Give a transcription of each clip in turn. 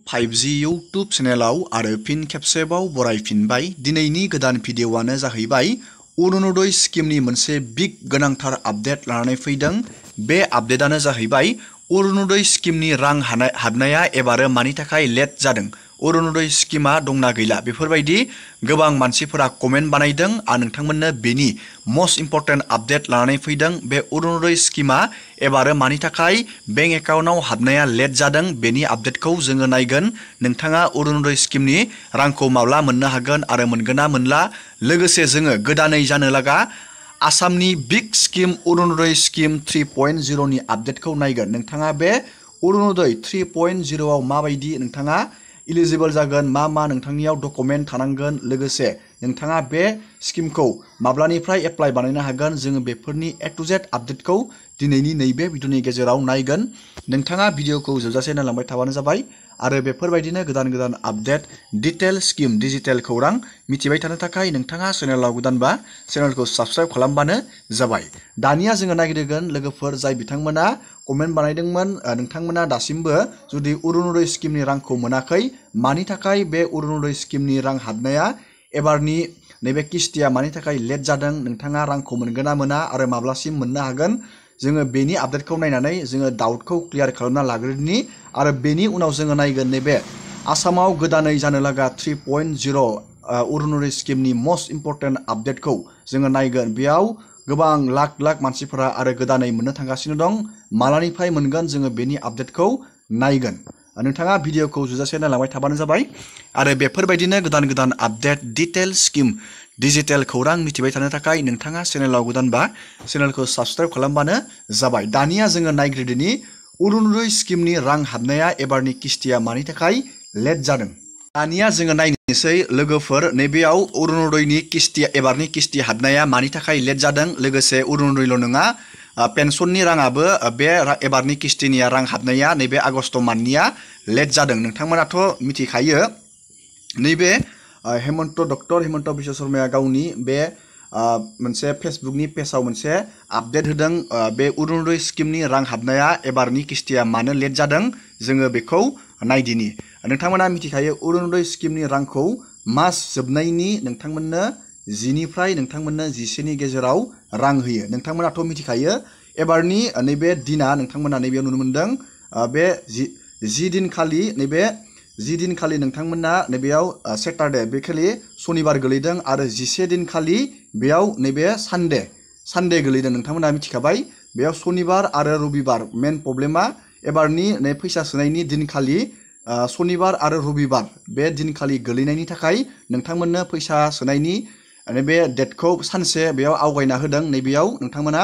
5G YouTube चेनेलाव आरो फिन खेबसेबाव बरायफिनबाय। दिनैनि गोदान भिडिअआनो जाहैबाय अरुणोदय स्किमनि मोनसे बिग गोनांथार आपडेट लानानै फैदों। बे आपडेटआनो जाहैबाय अरुणोदय स्किमनि रां हाबनाया एबारो मानि थाखाय लेट जादों, अरुणोदय स्किमा दंना गैला, बेफोरबायदि गोबां मानसिफोरा कमेन्ट बानायदों। आं नोंथांमोननो बेनि मोस्ट इम्पर्टेन्ट आपडेट लानानै फैदों। बे अरुणोदय स्किमा एबारो मानि थाखाय बेंक एकाउन्टआव हाबनाया लेट जादों बेनि आपडेटखौ जोङो नायगोन। नोंथाङा अरुणोदय स्किमनि रांखौ माब्ला मोननो हागोन आरो मोनगोन ना मोनला, लोगोसे जोङो गोदानै जानो लागा आसामनि बिग स्किम अरुणोदय स्किम 3.0 नि आपडेटखौ नायगोन। नोंथाङा बे अरुणोदय 3.0 आव माबायदि नोंथाङा इलिजिबल जागोन, मा नोंथांनियाव डकुमेन्ट थानांगोन, लोगोसे नोंथाङा बे स्किमखौ माब्लानिफ्राय एप्लाइ बानायनो हागोन, जोङो बेफोरनि A to Z आपडेटखौ दिनैनि नैबे भिडिअनि गेजेराव नायगोन। नोंथाङा भिडिअखौ जोबजासे नायलांबाय थाबानो जाबाय आरो बेफोरबायदिनो गोदान आपडेट, डिटेल स्किम, डिजिटेल खौरां मिथिबाय थानो थाखाय नोंथाङा चेनेलाव गोदानबा चेनेलखौ साबस्क्राइब खालामबानो जाबाय। दानिया जोङो नागिरगोन लोगोफोर जाय बिथांमोना कमेन्ट बानायदोंमोन, नोंथांमोना दासिमबो जुदि अरुणोदय स्किमनि रांखौ मोनाखै, मानि थाखाय बे अरुणोदय स्किमनि रां हाबनाया एबारनि नैबे किस्तिया मानि थाखाय लेट जादों, नोंथाङा रांखौ मोनगोन ना मोना आरो माब्लासिम मोननो हागोन, जोङो बेनि आपडेटखौ नायनानै जोङो डाउटखौ क्लियार खालामना लाग्रोनि आरो बेनि उनाव जोङो नायगोन नैबे आसामाव गोदानै जानो लागा 3.0 अरुणोदय स्किमनि मोस्ट इम्पर्टेन्ट आपडेटखौ जोङो नायगोन। बेयाव गोबां लाख मानसिफोरा आरो गोदानै मोननो थांगासिनो दं। मालानिफ्राय मोनगोन जोङो बेनि आपडेटखौ नायगोन। नोंथाङा भिडिअखौ जोबजासे नायलांबाय थाबानो जाबाय आरो बेफोरबायदिनो गोदान आपडेट, डिटेल स्किम, डिजिटेल खौरां मिथिबाय थानो थाखाय नोंथाङा चेनेलाव गोदानबा चेनेलखौ साबस्क्राइब खालामबानो जाबाय। दानिया जोङो नायग्रोदोनि अरुणोदय स्किमनि रां हाबनाया एबारनि किस्तिया मानि थाखाय लेट जादों। दानिया जोङो नायनोसै लोगोफोर, नैबेयाव अरुणोदयनि किस्ति, एबारनि किस्ति हाबनाया मानि थाखाय लेट जादों, लोगोसे अरुणोदयल' नङा, पेन्सननि राङाबो बे एबारनि किस्तिनि रां हाबनाया नैबे आगस्ट मान्थनिया लेट जादों। नोंथांमोनाथ' मिथिखायो नैबे डक्टर हेमन्त बिश्व शर्माया गावनि बे मोनसे फेसबुकनि पेजाव मोनसे आपडेट होदों। बे अरुणोदय स्किमनि रां हाबनाया एबारनि किस्तिया मानो लेट जादों, जोङो बेखौ नायदिनि। नोंथांमोना मिथिखायो अरुणोदय स्किमनि रांखौ मास जोबनायनि नोंथांमोननो 10 निफ्राय नोंथांमोननो 11 नि गेजेराव रां होयो। नोंथांमोनाथ' मिथिखायो एबारनि नैबे दिना नोंथांमोना नैबेयाव नुनो मोनदों, बे 10 दिनखालि, नैबे 10 दिनखालि नोंथांमोना नैबेयाव सेटारडे, बेखालि सनिबार गोलैदों आरो 11 दिनखालि बेयाव नैबे सानडे गोलैदों। नोंथांमोना मिथिखाबाय बेयाव सनिबार आरो रबिबार मेन प्रब्लेमा एबारनि फैसा सोनायनि दिनखालि सनिबार आरो रबिबार बे दिनखालि गोलैनायनि थाखाय नोंथांमोननो फैसा सोनायनि नैबे डेटखौ सानसे बेयाव आवगायना होदों। नैबेयाव नोंथांमोना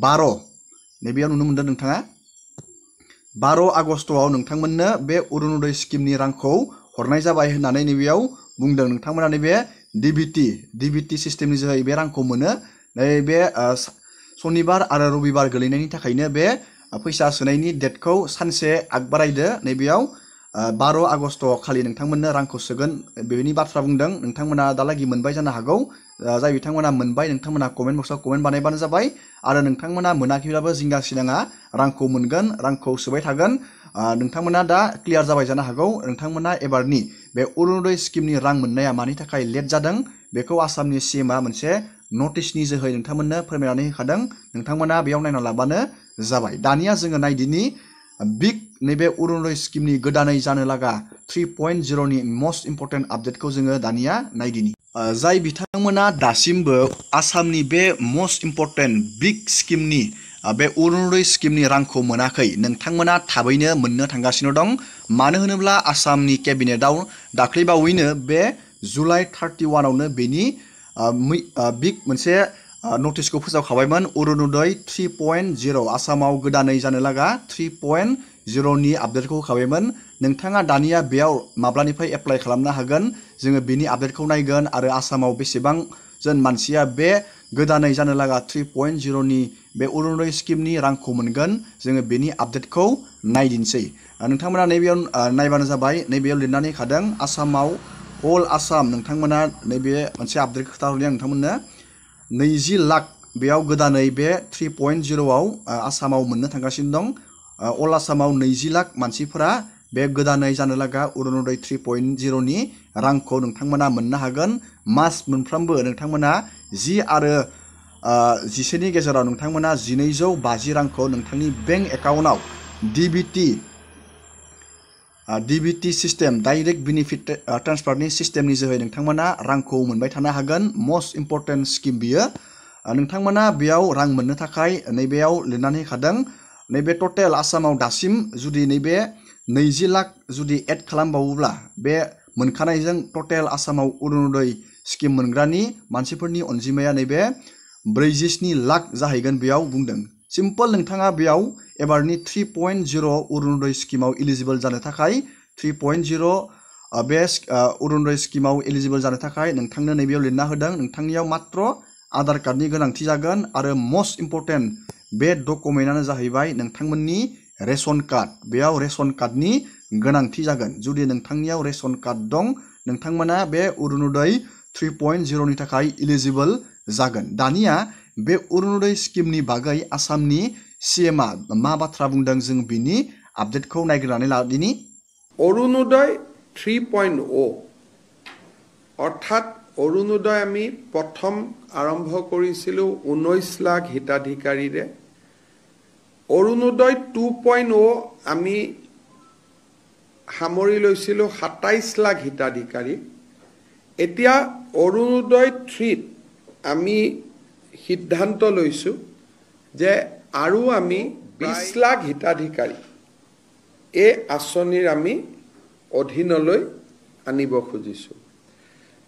12, नैबेयाव नुनो मोनदों नोंथाङा 12 आगस्टआव नोंथांमोननो बे अरुणोदय स्किमनि रांखौ हरनाय जाबाय होननानै नैबेयाव बुंदों। नोंथांमोना नैबे DBT सिस्टेमनि जोहै बे रांखौ मोनो। नैबे सनिबार आरो रबिबार गोलैनायनि थाखायनो बे फैसा सोनायनि डेटखौ सानसे आगबारायदो। नैबेयाव 12 आगस्ट खालि नोंथांमोननो रांखौ सोगोन बेनि बाथ्रा बुंदों। नोंथांमोना दालागि मोनबाय जानो हागौ। जाय बिथांमोना मोनबाय नोंथांमोना कमेन्ट बक्सआव कमेन्ट बानायबानो जाबाय आरो नोंथांमोना मोनाखैब्लाबो जिंगा सिनाङा, रांखौ मोनगोन, रांखौ सोबाय थागोन। नोंथांमोना दा क्लियार जाबाय जानो हागौ। नोंथांमोना एबारनि बे अरुणोदय स्किमनि रां मोननाया मानि थाखाय लेट जादों बेखौ आसामनि CMआ मोनसे नटिसनि जोहै नोंथांमोननो फोरमायनानै होखादों। नोंथांमोना बेयाव नायना लाबानो जाबाय। दानिया जोङो नायदिनि बिग नैबे अरुणोदय स्किमनि गोदानै जानो लागा 3.0 नि मोस्ट इम्पर्टेन्ट आपडेटखौ जोङो दानिया नायदिनि। जाय बिथांमोना दासिमबो आसामनि बे मोस्ट इम्पर्टेन्ट बिग स्किमनि बे अरुणोदय स्किमनि रांखौ मोनाखै, नोंथांमोना थाबैनो मोननो थांगासिनो दं। मानो होनोब्ला आसामनि केबिनेटआव दाख्लैबावैनो बे जुलाइ 31आवनो बेनि बिग मोनसे नटिसखौ फोसावखाबायमोन। अरुणोदय 3.0 आसामाव गोदानै जानो लागा 3.0 नि आपडेटखौ होखाबायमोन। नोंथाङा दानिया बेयाव माब्लानिफ्राय एप्लाइ खालामनो हागोन, जोङो बेनि आपडेटखौ नायगोन आरो आसामाव बेसेबां जन मानसिया बे गोदानै जानो लागा 3.0 नि बे अरुणोदय स्किमनि रांखौ मोनगोन, जोङो बेनि आपडेटखौ नायदिनसै। नोंथांमोना नैबेयाव नायबानो जाबाय। नैबेयाव लिरनानै होखादों आसामाव अल आसाम। नोंथांमोना नैबे मोनसे आपडेट खोथाहरनि आं नोंथांमोननो 20 लाख बेयाव गोदानै बे 3.0 आव आसामाव मोननो थांगासिनो दं। अल आसामाव 20 लाख मानसिफोरा बे गोदानै जानो लागा अरुणोदय 3.0 नि रांखौ नोंथांमोना मोननो हागोन मास मोनफ्रोमबो नोंथांमोना 10 आरो 11 नि गेजेराव नोंथांमोना 1250 रांखौ नोंथांनि बेंक एकाउन्टआव DBT सिस्टेम डाइरेक्ट बेनिफिट ट्रान्सफारनि सिस्टेमनि जोहै नोंथांमोना रांखौ मोनबाय थानो हागोन मोस्ट इम्पोर्टेन्ट स्किम बियो नोंथांमोना बेयाव रां मोननो थाखाय नैबेयाव लिरनानै होखादों नैबे टटेल आसामाव दासिम जुदि नैबे 20 लाख जुदि एड खालामबावोब्ला बे मोनखानायजों टटेल आसामाव अरुणोदय स्किम मोनग्रानि मानसिफोरनि अनजिमाया नैबे 47 लाख जाहैगोन बेयाव बुंदों सिम्पल नोंथाङा बेयाव एबारनि 3.0 अरुणोदय स्किमाव एलिजिबल जानो थाखाय 3.0 बे अरुणोदय स्किमाव एलिजिबल जानो थाखाय नोंथांनो नैबेयाव लिरना होदों नोंथांनियाव मात्र आधार कार्डनि गोनांथि जागोन आरो मोस्ट इम्पोर्टेन्ट बे डकुमेन्टआनो जाहैबाय नोंथांमोननि रेशन कार्ड बेयाव रेशन कार्डनि गोनांथि जागोन जुदि नोंथांनियाव रेशन कार्ड दं नोंथांमोना बे अरुणोदय 3.0 नि थाखाय एलिजिबल जागोन दानिया बे अरुणोदय स्किमनि बागै आसामनि सीएमआ मा बाथ्रा बुंदों जों बिनि आपडेटखौ नायग्रोनानै लादिनि अरुणोदय 3.0 অর্থাৎ অৰুণোদয় আমি প্ৰথম আৰম্ভ কৰিছিলো 19 লাখ হিতাধিকাৰীৰে অৰুণোদয় 2.0 আমি সামৰি লৈছিলো 27 লাখ হিতাধিকাৰী এতিয়া অৰুণোদয় 3 আমি সিদ্ধান্ত লৈছো যে আৰু আমি 20 লাখ হিতাধিকাৰী এই আঁচনিৰ আমি অধীনলৈ আনিব খুজিছো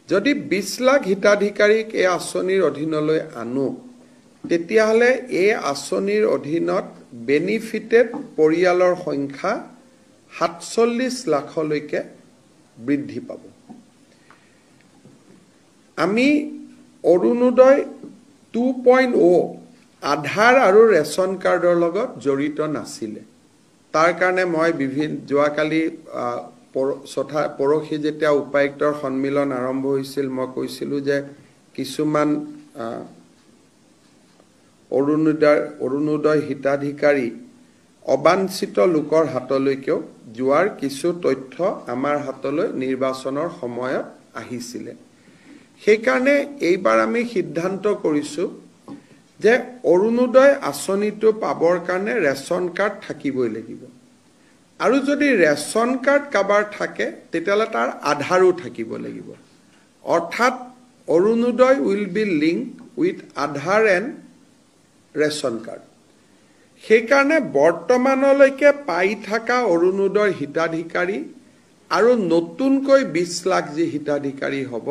যদি 20 লাখ হিতাধিকাৰীক এই আঁচনিৰ অধীনলৈ আনো তেতিয়াহলে এই আঁচনিৰ অধীনত বেনিফিটেড পৰিয়ালৰ সংখ্যা 47 লাখলৈকে বৃদ্ধি পাব আমি অৰুণোদয় 2.0 আধাৰ আৰু ৰেশন কাৰ্ডৰ লগত জড়িত নাছিলে তাৰ কাৰণে মই বিভিন্ন যোৱাকালি পৰখি যেতিয়া উপায়ুক্তৰ সন্মিলন আৰম্ভ হৈছিল মই কৈছিলো যে কিছুমান অৰুণোদয় হিতাধিকাৰী অবাঞ্ছিত লোকৰ হাতলৈকেও যোৱাৰ কিছু তথ্য আমাৰ হাতলৈ নিৰ্বাচনৰ সময়ত আহিছিল সেইকাৰণে এইবাৰ আমি সিদ্ধান্ত কৰিছো যে অৰুণোদয় আঁচনিটো পাবৰ কাৰণে ৰেশন কাৰ্ড থাকিবই লাগিব আৰু যদি ৰেশন কাৰ্ড কাবাৰ থাকে তেতিয়ালে তাৰ আধাৰো থাকিব লাগিব অৰ্থাৎ Orunodoi will be link with Aadhaar and ration card সেইকাৰণে বৰ্তমানলৈকে পাই থকা অৰুণোদয় হিতাধিকাৰী আৰু নতুনকৈ 20 লাখ যি হিতাধিকাৰী হ'ব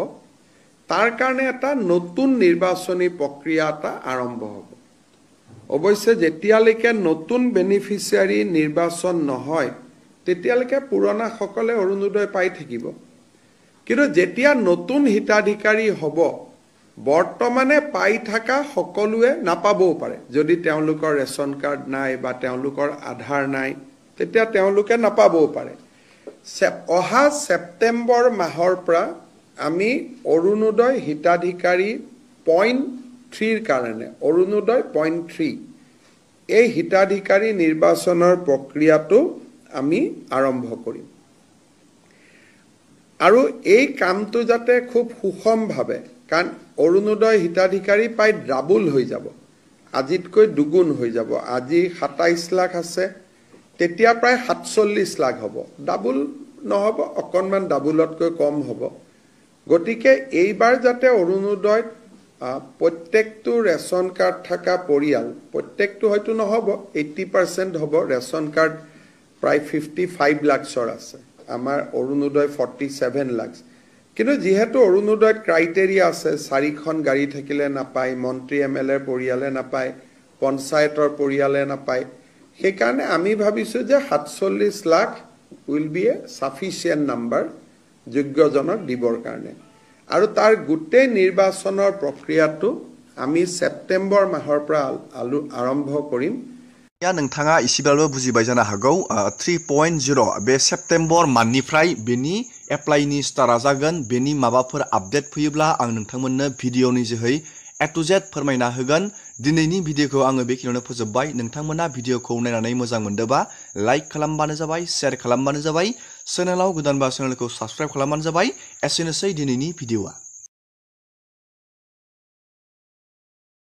তাৰ কাৰণে এটা নতুন নিৰ্বাচনী প্ৰক্ৰিয়া এটা আৰম্ভ হ'ব অৱশ্যে যেতিয়ালৈকে নতুন বেনিফিচিয়াৰী নিৰ্বাচন নহয় তেতিয়ালৈকে পুৰণা সকলে অৰুণোদয় পাই থাকিব কিন্তু যেতিয়া নতুন হিতাধিকাৰী হ'ব বৰ্তমানে পাই থকা সকলোৱে নাপাবও পাৰে যদি তেওঁলোকৰ ৰেশন কাৰ্ড নাই বা তেওঁলোকৰ আধাৰ নাই তেতিয়া তেওঁলোকে নাপাবও পাৰে অহা সেপ্টেম্বৰ মাহৰ পৰা আমি অৰুণোদয় হিতাধিকাৰী 0.3 কাৰণে অৰুণোদয় 0.3 এই হিতাধিকাৰী নিৰ্বাচনৰ প্ৰক্ৰিয়াটো আমি আৰম্ভ কৰিম আৰু এই কামটো যাতে খুব সুষমভাৱে কাৰণ অৰুণোদয় হিতাধিকাৰী পাই ডাবল হৈ যাব আজিতকৈ দুগুণ হৈ যাব আজি 27 লাখ আছে তেতিয়া প্ৰায় 47 লাখ হ'ব ডাবল নহব অকনমান ডাবলতকৈ কম হ'ব গতিকে এইবাৰ যাতে অৰুণোদয় প্ৰত্যেকটো ৰেশন কাৰ্ড থকা পৰিয়াল প্ৰত্যেকটো হয়তো নহব 80% হ'ব ৰেশন কাৰ্ড প্ৰায় 55 লাখৰ আছে আমাৰ অৰুণোদয় 47 লাখ কিন্তু যেহেতু অৰুণোদয়ত ক্ৰাইটেৰিয়া আছে 4খন গাড়ী থাকিলে নাপায় মন্ত্ৰী এমএলএ পৰিয়ালে নাপায় পঞ্চায়তৰ পৰিয়ালে নাপায় সেইকাৰণে আমি ভাবিছো যে 47 lakh will be a sufficient number যোগ্যজনক দিবৰ কাৰণে আৰু তাৰ গুটে নিৰ্বাচনৰ প্ৰক্ৰিয়াটো আমি সেপ্টেম্বৰ মাহৰ পৰা আৰম্ভ কৰিম या नोंथाङा इसिबालबो बुजिबाय जानो हागौ 3.0 बे सेप्टेम्बर माननिफ्राय बेनि एप्लाइनि स्टार्टआ जागोन बेनि माबाफोर आपडेट फैयोब्ला आं नोंथांमोननो भिडिअनि जोहै A to Z फोरमायना होगोन। दिनैनि भिडिअखौ आङो बेखिनियावनो फोजोबबाय। नोंथांमोना भिडिअखौ नायनानै मोजां मोनदोंबा लाइक खालामबानो जाबाय, शेयार खालामबानो जाबाय। चेनेलाव गोदानबा चेनेलखौ साबस्क्राइब खालामबानो जाबाय। एसेनोसै दिनैनि भिडिअआ।